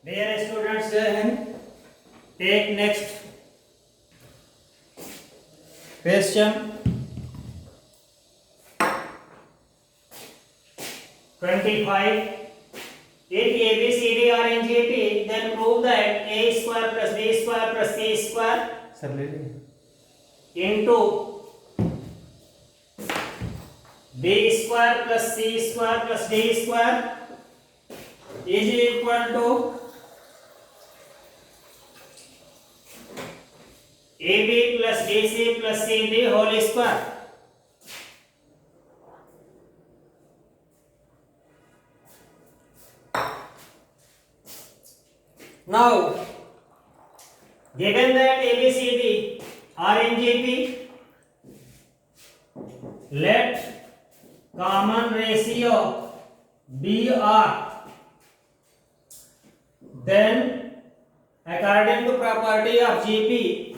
Dear students, take next question 25. If A, B, C, D are in GT, then prove that A square plus B square plus C square into B square plus C square plus D square is equal to AB plus BC plus CD whole square. Now, given that ABCD are in GP, let common ratio be R. Then, according to property of GP,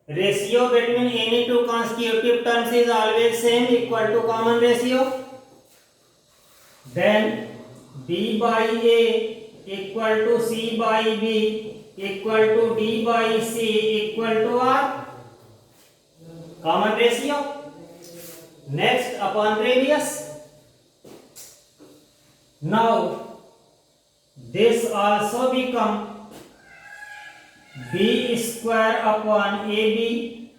ratio between any two consecutive terms is always same, equal to common ratio. Then, B by A equal to C by B equal to D by C equal to R. Common ratio. Next, upon previous. Now, this also become B square upon AB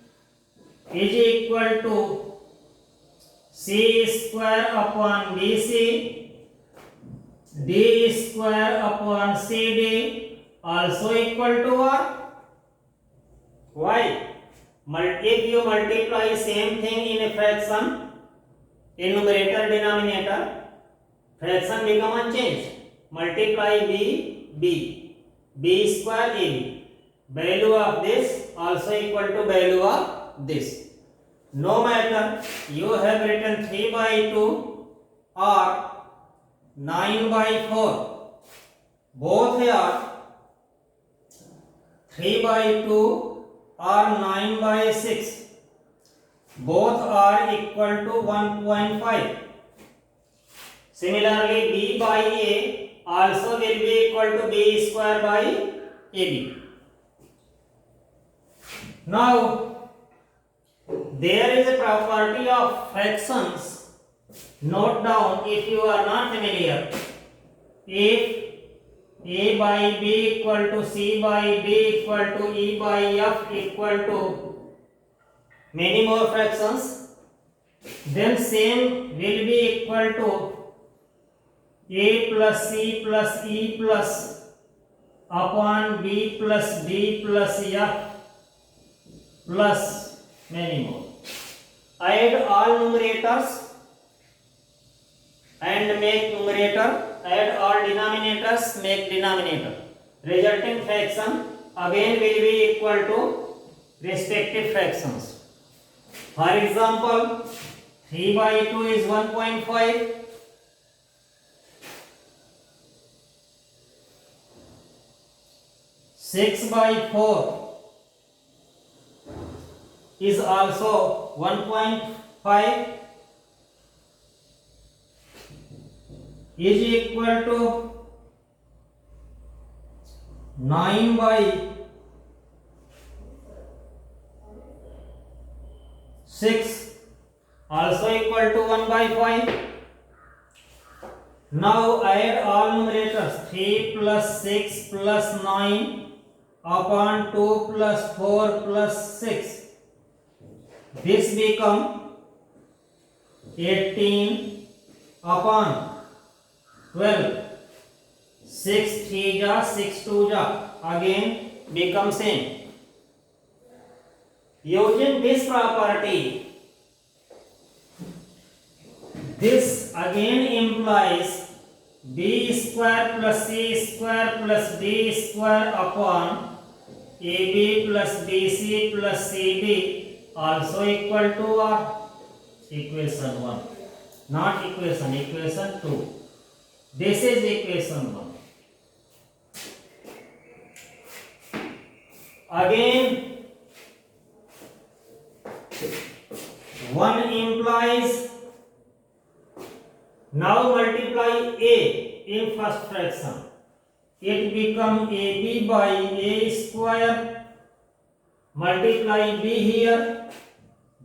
is equal to C square upon BC, D square upon CD also equal to R. Why? If you multiply same thing in a fraction, in numerator denominator, fraction become unchanged. Multiply B square AB. Value of this also equal to value of this. No matter you have written 3 by 2 or 9 by 4, both are 3 by 2 or 9 by 6, both are equal to 1.5. Similarly, B by A also will be equal to B square by AB. Now, there is a property of fractions. Note down if you are not familiar. If A by B equal to C by D equal to E by F equal to many more fractions, then same will be equal to A plus C plus E plus upon B plus D plus F plus many more. Add all numerators and make numerator, add all denominators, make denominator. Resulting fraction again will be equal to respective fractions. For example, 3 by 2 is 1.5. 6 by 4 is also 1.5 is equal to 9 by 6 also equal to 1 by 5. Now add all numerators. 3 plus 6 plus 9 upon 2 plus 4 plus 6. This become 18 upon 12. 6 3 ja, 6 2 ja, again become same. Using this property, this again implies B square plus C square plus D square upon AB plus BC plus CD also equal to R. Equation 1. Not equation, equation 2. This is equation 1. Again, 1 implies, now multiply A in first fraction. it become AB by A square, multiply B here,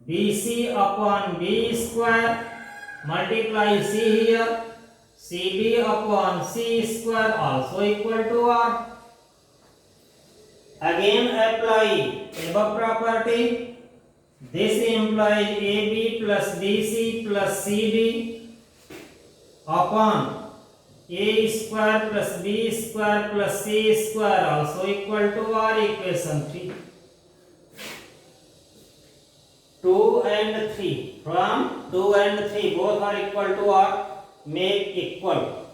BC upon B square, multiply C here, CD upon C square also equal to R. Again apply above property. This implies AB plus BC plus CD upon A square plus B square plus C square also equal to R. Equation 3. 2 and 3. From 2 and 3 both are equal to R. Make equal.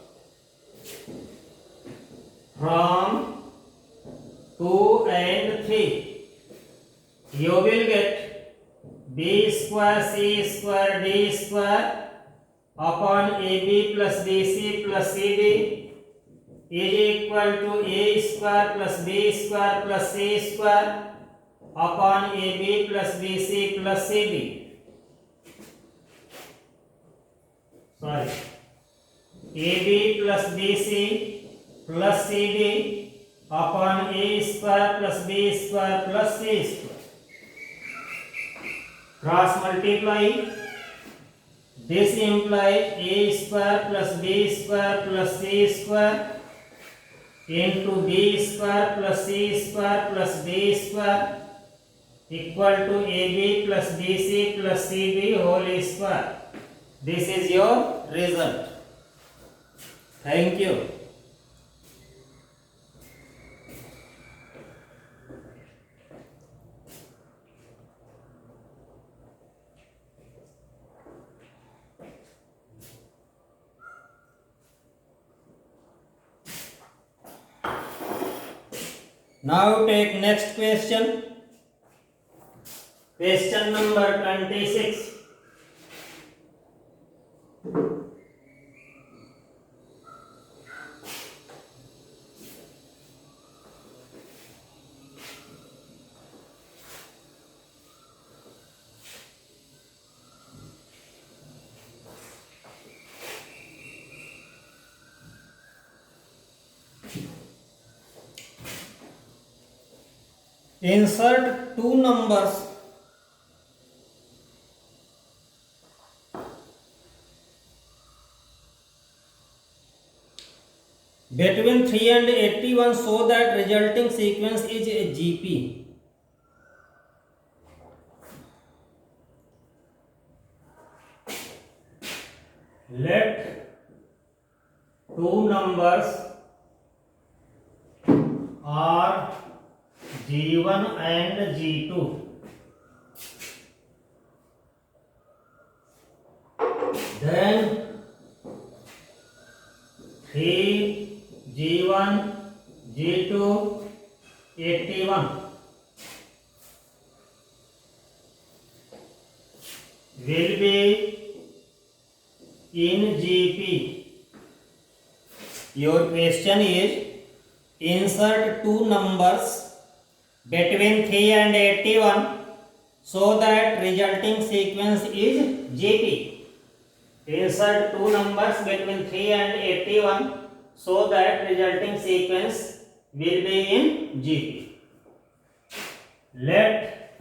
From 2 and 3 you will get B square C square D square upon AB plus BC plus CD is equal to A square plus B square plus C square upon AB plus BC plus CD. Sorry. AB plus BC plus CD upon A square plus B square plus C square. Cross multiply. This implies A square plus B square plus C square into B square plus C square plus D square equal to AB plus BC plus CD whole square. This is your result. Thank you. Now take next question. Question number 26. Insert two numbers between 3 and 81 so that resulting sequence is a GP. Let two numbers are G1 and G2. Then 3 G1 G2 81 will be in GP. Your question is insert two numbers between 3 and 81 so that resulting sequence is GP. Insert two numbers between 3 and 81 so that resulting sequence will be in GP. Let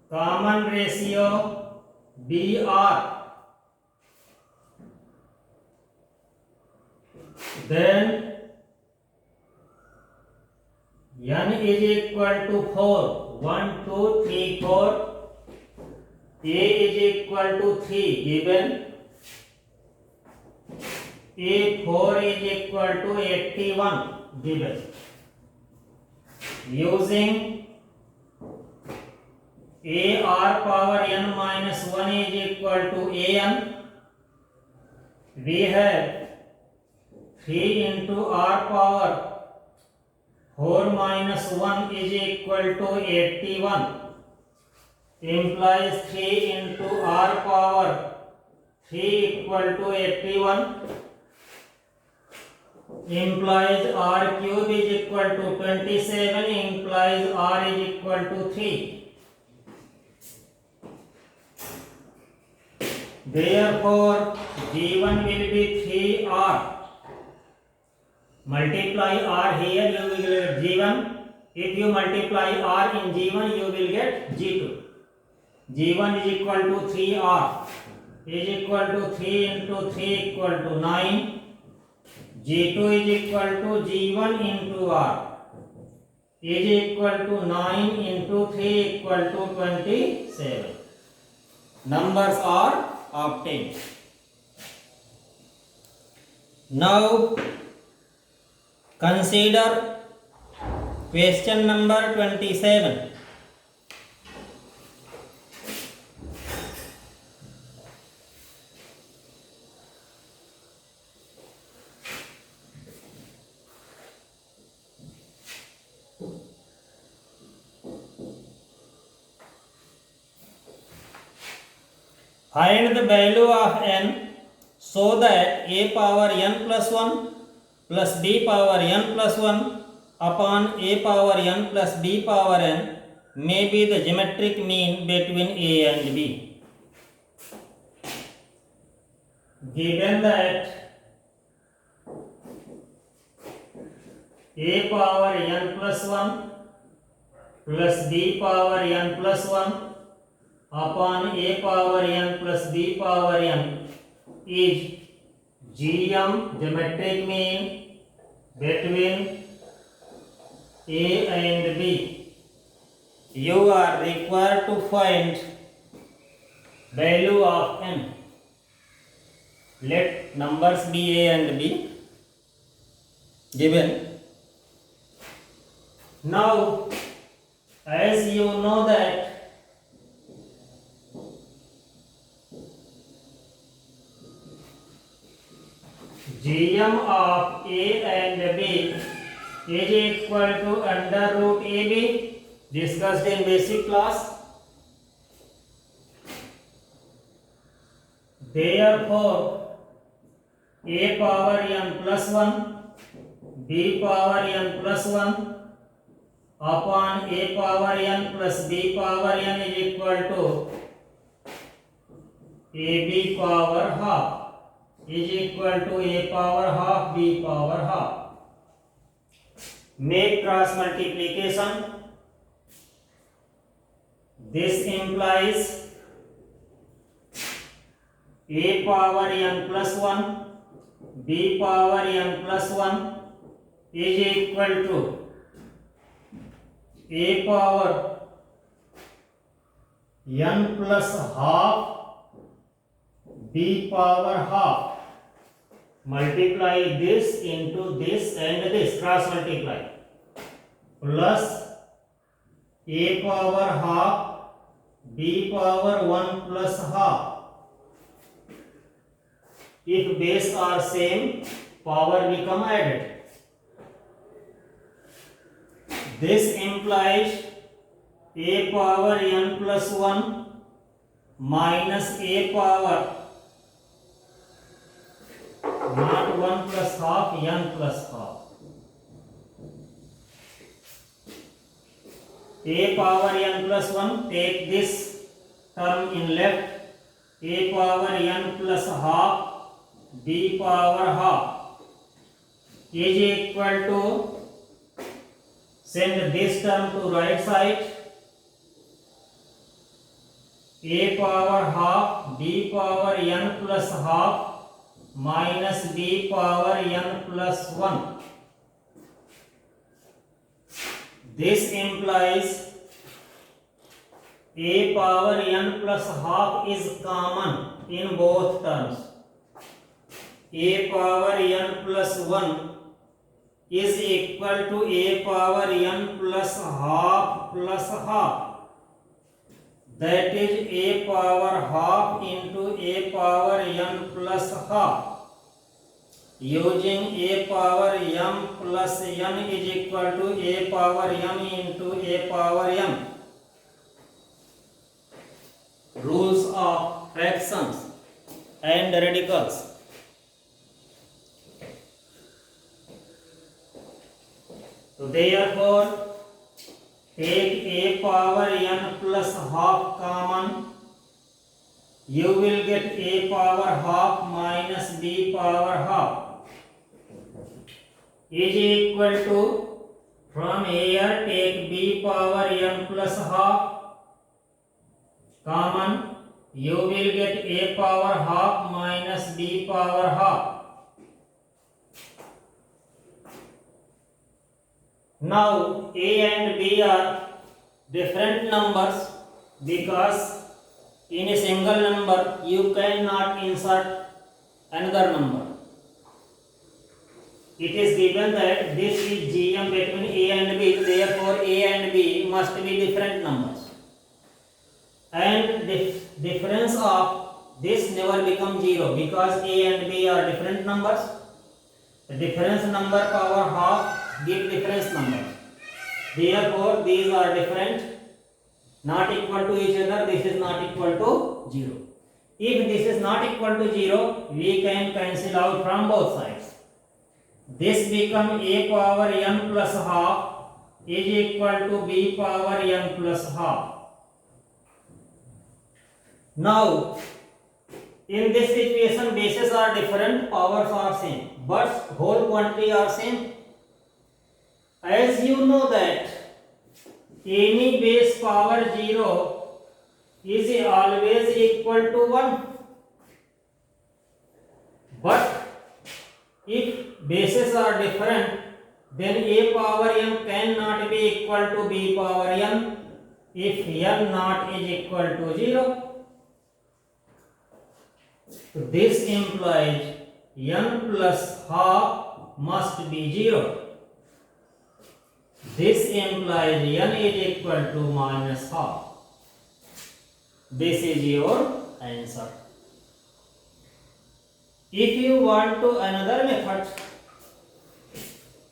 common ratio be R. Then n is equal to 4. 1, 2, 3, 4. A is equal to 3 given. A4 is equal to 81 given. Using AR power n minus 1 is equal to an, we have 3 into R power 4 minus 1 is equal to 81 implies 3 into R power 3 equal to 81 implies R cube is equal to 27 implies R is equal to 3. Therefore G1 will be 3R. multiply r here, you will get g1. If you multiply r in g1, you will get g2. g1 is equal to 3r is equal to 3 into 3 equal to 9. g2 is equal to g1 into r is equal to 9 into 3 equal to 27. Numbers are obtained. Now consider question number 27. Find the value of n so that a power n plus 1 plus b power n plus 1 upon a power n plus b power n may be the geometric mean between a and b. Given that a power n plus 1 plus b power n plus 1 upon a power n plus b power n is GM, geometric mean between a and b. You are required to find value of n. Let numbers be a and b given. Now, as you know that GM of a and b is equal to under root ab, discussed in basic class. Therefore, a power n plus 1 b power n plus 1 upon a power n plus b power n is equal to ab power half is equal to a power half b power half. Make cross multiplication. This implies a power n plus 1 b power n plus 1 is equal to a power n plus half b power half. Multiply this into this and this, cross multiply, plus a power half b power 1 plus half. If base are same, power become added. This implies a power n plus 1 minus a power not 1 plus half, n plus half. A power n plus 1, take this term in left, a power n plus half b power half is equal to, send this term to right side, a power half b power n plus half minus b power n plus 1. This implies a power n plus half is common in both terms. A power n plus 1 is equal to a power n plus half plus half. That is a power half into a power n plus half. Using a power m plus n is equal to a power m into a power m. Rules of fractions and radicals. So therefore, take a power n plus half common, you will get a power half minus b power half. is equal to, from here take b power n plus half common, you will get a power half minus b power half. Now a and b are different numbers because in a single number you cannot insert another number. It is given that this is GM between A and B, therefore A and B must be different numbers. And the difference of this never becomes 0 because A and B are different numbers. The difference number power half give difference number. Therefore these are different, not equal to each other. This is not equal to 0. If this is not equal to 0, we can cancel out from both sides. This become a power n plus half is equal to b power n plus half. Now in this situation bases are different, powers are same, but whole quantity are same. As you know that any base power 0 is always equal to 1, but if bases are different, then a power n cannot be equal to b power n if n not is equal to 0. So this implies n plus half must be 0. This implies n is equal to minus half. This is your answer. If you want to another method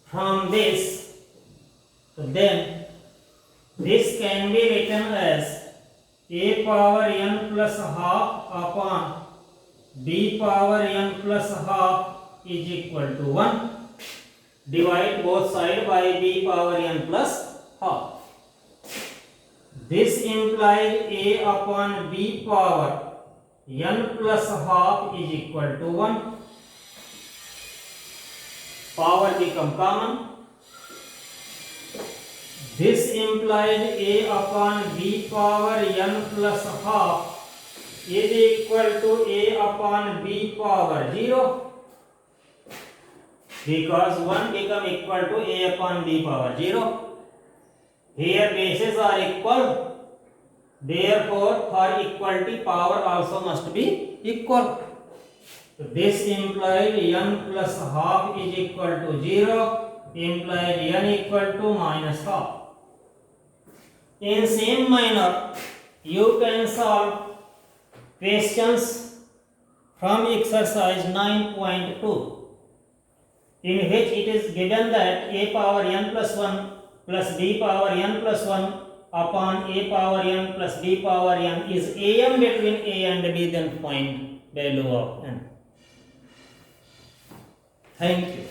from this, then this can be written as a power n plus half upon b power n plus half is equal to 1. Divide both sides by b power n plus half. This implies a upon b power n plus half is equal to 1. Power become common. This implies a upon b power n plus half is equal to a upon b power 0, because 1 become equal to a upon b power 0. Here bases are equal, therefore for equality power also must be equal. So this implies n plus half is equal to 0, implies n equal to minus half. In same manner, you can solve questions from exercise 9.2, in which it is given that a power n plus 1 plus b power n plus 1 upon a power n plus b power n is am between a and b, then find value of n. Thank you.